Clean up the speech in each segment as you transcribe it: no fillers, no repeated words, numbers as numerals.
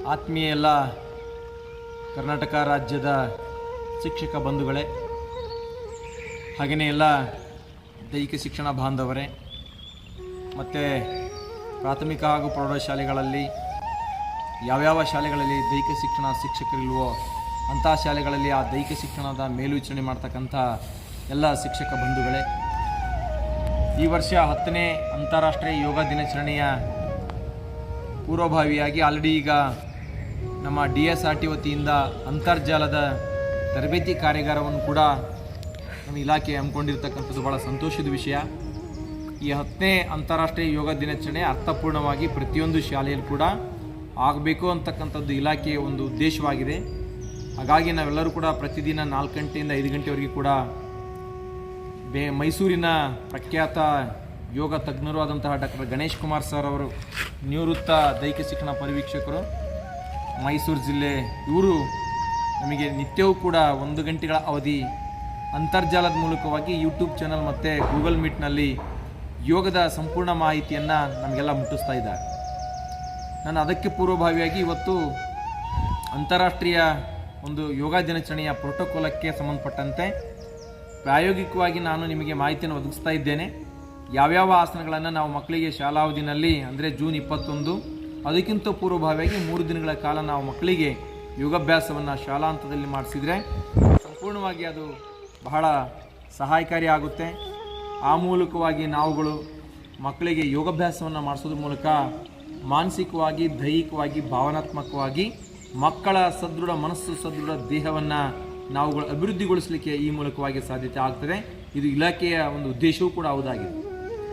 ಆತ್ಮೀಯ ಎಲ್ಲ ಕರ್ನಾಟಕ ರಾಜ್ಯದ ಶಿಕ್ಷಕ ಬಂಧುಗಳೇ, ಹಾಗೆಯೇ ಎಲ್ಲ ದೈಹಿಕ ಶಿಕ್ಷಣ ಬಾಂಧವರೇ, ಮತ್ತು ಪ್ರಾಥಮಿಕ ಹಾಗೂ ಪ್ರೌಢಶಾಲೆಗಳಲ್ಲಿ ಯಾವ್ಯಾವ ಶಾಲೆಗಳಲ್ಲಿ ದೈಹಿಕ ಶಿಕ್ಷಣ ಶಿಕ್ಷಕರಿಲ್ವೋ ಅಂಥ ಶಾಲೆಗಳಲ್ಲಿ ಆ ದೈಹಿಕ ಶಿಕ್ಷಣದ ಮೇಲ್ವಿಚಾರಣೆ ಮಾಡ್ತಕ್ಕಂಥ ಎಲ್ಲ ಶಿಕ್ಷಕ ಬಂಧುಗಳೇ, ಈ ವರ್ಷ 10ನೇ ಅಂತಾರಾಷ್ಟ್ರೀಯ ಯೋಗ ದಿನಾಚರಣೆಯ ಪೂರ್ವಭಾವಿಯಾಗಿ ಆಲ್ರೆಡಿ ಈಗ ನಮ್ಮ DSRT ವತಿಯಿಂದ ಅಂತರ್ಜಾಲದ ತರಬೇತಿ ಕಾರ್ಯಾಗಾರವನ್ನು ಕೂಡ ನಮ್ಮ ಇಲಾಖೆ ಹಮ್ಮಿಕೊಂಡಿರ್ತಕ್ಕಂಥದ್ದು ಭಾಳ ಸಂತೋಷದ ವಿಷಯ. ಈ 10ನೇ ಅಂತಾರಾಷ್ಟ್ರೀಯ ಯೋಗ ದಿನಾಚರಣೆ ಅರ್ಥಪೂರ್ಣವಾಗಿ ಪ್ರತಿಯೊಂದು ಶಾಲೆಯಲ್ಲಿ ಕೂಡ ಆಗಬೇಕು ಅಂತಕ್ಕಂಥದ್ದು ಇಲಾಖೆಯ ಒಂದು ಉದ್ದೇಶವಾಗಿದೆ. ಹಾಗಾಗಿ ನಾವೆಲ್ಲರೂ ಕೂಡ ಪ್ರತಿದಿನ 4 ಗಂಟೆಯಿಂದ 5 ಗಂಟೆವರೆಗೆ ಕೂಡ ಮೈಸೂರಿನ ಪ್ರಖ್ಯಾತ ಯೋಗ ತಜ್ಞರು ಆದಂತಹ ಡಾಕ್ಟರ್ ಗಣೇಶ್ ಕುಮಾರ್ ಸರ್ ಅವರು, ನಿವೃತ್ತ ದೈಹಿಕ ಶಿಕ್ಷಣ ಪರಿವೀಕ್ಷಕರು, ಮೈಸೂರು ಜಿಲ್ಲೆ, ಇವರು ನಮಗೆ ನಿತ್ಯವೂ ಕೂಡ 1 ಗಂಟೆಗಳ ಅವಧಿ ಅಂತರ್ಜಾಲದ ಮೂಲಕವಾಗಿ ಯೂಟ್ಯೂಬ್ ಚಾನಲ್ ಮತ್ತು ಗೂಗಲ್ ಮೀಟ್ನಲ್ಲಿ ಯೋಗದ ಸಂಪೂರ್ಣ ಮಾಹಿತಿಯನ್ನು ನಮಗೆಲ್ಲ ಮುಟ್ಟಿಸ್ತಾ ಇದ್ದಾರೆ. ನಾನು ಅದಕ್ಕೆ ಪೂರ್ವಭಾವಿಯಾಗಿ ಇವತ್ತು ಅಂತಾರಾಷ್ಟ್ರೀಯ ಒಂದು ಯೋಗ ದಿನಾಚರಣೆಯ ಪ್ರೋಟೋಕಾಲಕ್ಕೆ ಸಂಬಂಧಪಟ್ಟಂತೆ ಪ್ರಾಯೋಗಿಕವಾಗಿ ನಾನು ನಿಮಗೆ ಮಾಹಿತಿಯನ್ನು ಒದಗಿಸ್ತಾ ಇದ್ದೇನೆ. ಯಾವ್ಯಾವ ಆಸನಗಳನ್ನು ನಾವು ಮಕ್ಕಳಿಗೆ ಶಾಲಾವಧಿನಲ್ಲಿ ಅಂದರೆ ಜೂನ್ 21 ಅದಕ್ಕಿಂತ ಪೂರ್ವಭಾವಿಯಾಗಿ 3 ದಿನಗಳ ಕಾಲ ನಾವು ಮಕ್ಕಳಿಗೆ ಯೋಗಾಭ್ಯಾಸವನ್ನು ಶಾಲಾ ಹಂತದಲ್ಲಿ ಮಾಡಿಸಿದರೆ ಸಂಪೂರ್ಣವಾಗಿ ಅದು ಬಹಳ ಸಹಾಯಕಾರಿ ಆಗುತ್ತೆ. ಆ ಮೂಲಕವಾಗಿ ನಾವುಗಳು ಮಕ್ಕಳಿಗೆ ಯೋಗಾಭ್ಯಾಸವನ್ನು ಮಾಡಿಸೋದ್ರ ಮೂಲಕ ಮಾನಸಿಕವಾಗಿ, ದೈಹಿಕವಾಗಿ, ಭಾವನಾತ್ಮಕವಾಗಿ ಮಕ್ಕಳ ಸದೃಢ ಮನಸ್ಸು, ಸದೃಢ ದೇಹವನ್ನು ನಾವುಗಳು ಅಭಿವೃದ್ಧಿಗೊಳಿಸಲಿಕ್ಕೆ ಈ ಮೂಲಕವಾಗಿ ಸಾಧ್ಯತೆ ಆಗ್ತದೆ. ಇದು ಇಲಾಖೆಯ ಒಂದು ಉದ್ದೇಶವೂ ಕೂಡ ಹೌದಾಗಿದೆ.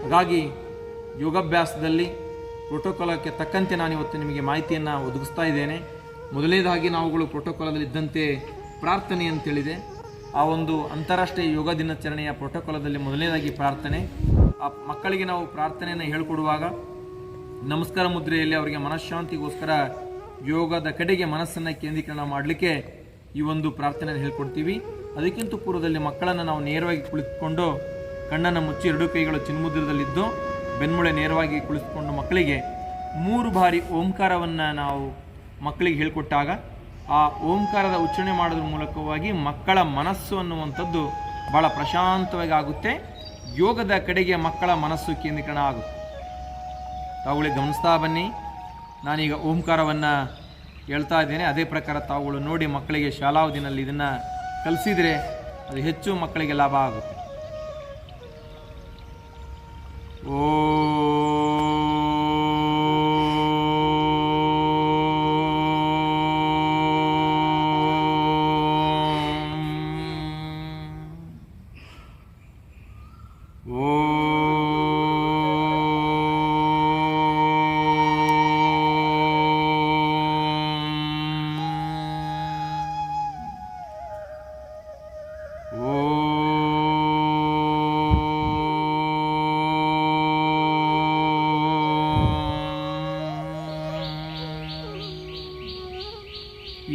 ಹಾಗಾಗಿ ಯೋಗಾಭ್ಯಾಸದಲ್ಲಿ ಪ್ರೋಟೋಕಾಲಕ್ಕೆ ತಕ್ಕಂತೆ ನಾನಿವತ್ತು ನಿಮಗೆ ಮಾಹಿತಿಯನ್ನು ಒದಗಿಸ್ತಾ ಇದ್ದೇನೆ. ಮೊದಲನೇದಾಗಿ ನಾವುಗಳು ಪ್ರೋಟೋಕಾಲದಲ್ಲಿ ಇದ್ದಂತೆ ಪ್ರಾರ್ಥನೆ ಅಂತೇಳಿದೆ. ಆ ಒಂದು ಅಂತಾರಾಷ್ಟ್ರೀಯ ಯೋಗ ದಿನಾಚರಣೆಯ ಪ್ರೋಟೋಕಾಲದಲ್ಲಿ ಮೊದಲನೇದಾಗಿ ಪ್ರಾರ್ಥನೆ. ಆ ಮಕ್ಕಳಿಗೆ ನಾವು ಪ್ರಾರ್ಥನೆಯನ್ನು ಹೇಳಿಕೊಡುವಾಗ ನಮಸ್ಕಾರ ಮುದ್ರೆಯಲ್ಲಿ ಅವರಿಗೆ ಮನಃಶಾಂತಿಗೋಸ್ಕರ ಯೋಗದ ಕಡೆಗೆ ಮನಸ್ಸನ್ನು ಕೇಂದ್ರೀಕರಣ ಮಾಡಲಿಕ್ಕೆ ಈ ಒಂದು ಪ್ರಾರ್ಥನೆಯನ್ನು ಹೇಳ್ಕೊಡ್ತೀವಿ. ಅದಕ್ಕಿಂತ ಪೂರ್ವದಲ್ಲಿ ಮಕ್ಕಳನ್ನು ನಾವು ನೇರವಾಗಿ ಕುಳಿತುಕೊಂಡು ಕಣ್ಣನ್ನು ಮುಚ್ಚಿ 2 ಕೈಗಳು ಚಿನ್ಮುದ್ರದಲ್ಲಿದ್ದು ಬೆನ್ಮೂಳೆ ನೇರವಾಗಿ ಕುಳಿತುಕೊಂಡು ಮಕ್ಕಳಿಗೆ 3 ಬಾರಿ ಓಂಕಾರವನ್ನು ನಾವು ಮಕ್ಕಳಿಗೆ ಹೇಳಿಕೊಟ್ಟಾಗ ಆ ಓಂಕಾರದ ಉಚ್ಚಾರಣೆ ಮಾಡೋದ್ರ ಮೂಲಕವಾಗಿ ಮಕ್ಕಳ ಮನಸ್ಸು ಅನ್ನುವಂಥದ್ದು ಭಾಳ ಪ್ರಶಾಂತವಾಗಿ ಆಗುತ್ತೆ. ಯೋಗದ ಕಡೆಗೆ ಮಕ್ಕಳ ಮನಸ್ಸು ಕೇಂದ್ರೀಕರಣ ಆಗುತ್ತೆ. ತಾವುಗಳಿಗೆ ಗಮನಿಸ್ತಾ ಬನ್ನಿ. ನಾನೀಗ ಓಂಕಾರವನ್ನು ಹೇಳ್ತಾ ಇದ್ದೇನೆ. ಅದೇ ಪ್ರಕಾರ ತಾವುಗಳು ನೋಡಿ ಮಕ್ಕಳಿಗೆ ಶಾಲಾವಧಿನಲ್ಲಿ ಇದನ್ನು ಕಲಿಸಿದರೆ ಅದು ಹೆಚ್ಚು ಮಕ್ಕಳಿಗೆ ಲಾಭ ಆಗುತ್ತೆ.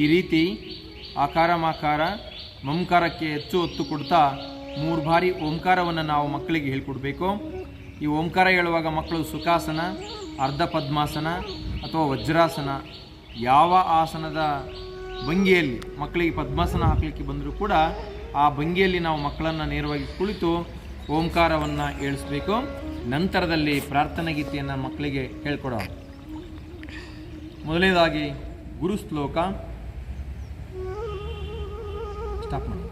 ಈ ರೀತಿ ಆಕಾರ ಮಾಕಾರ ಮಮಕಾರಕ್ಕೆ ಹೆಚ್ಚು ಒತ್ತು ಕೊಡ್ತಾ 3 ಬಾರಿ ಓಂಕಾರವನ್ನು ನಾವು ಮಕ್ಕಳಿಗೆ ಹೇಳ್ಕೊಡ್ಬೇಕು. ಈ ಓಂಕಾರ ಹೇಳುವಾಗ ಮಕ್ಕಳು ಸುಖಾಸನ, ಅರ್ಧ ಪದ್ಮಾಸನ ಅಥವಾ ವಜ್ರಾಸನ ಯಾವ ಆಸನದ ಭಂಗಿಯಲ್ಲಿ ಮಕ್ಕಳಿಗೆ ಪದ್ಮಾಸನ ಹಾಕಲಿಕ್ಕೆ ಬಂದರೂ ಕೂಡ ಆ ಭಂಗಿಯಲ್ಲಿ ನಾವು ಮಕ್ಕಳನ್ನು ನೇರವಾಗಿ ಕುಳಿತು ಓಂಕಾರವನ್ನು ಹೇಳಿಸ್ಬೇಕು. ನಂತರದಲ್ಲಿ ಪ್ರಾರ್ಥನಾ ಗೀತೆಯನ್ನು ಮಕ್ಕಳಿಗೆ ಹೇಳ್ಕೊಡೋಣ. ಮೊದಲನೇದಾಗಿ ಗುರು ಶ್ಲೋಕ ಸ್ಟಾಪ್ ಮಾಡಿ.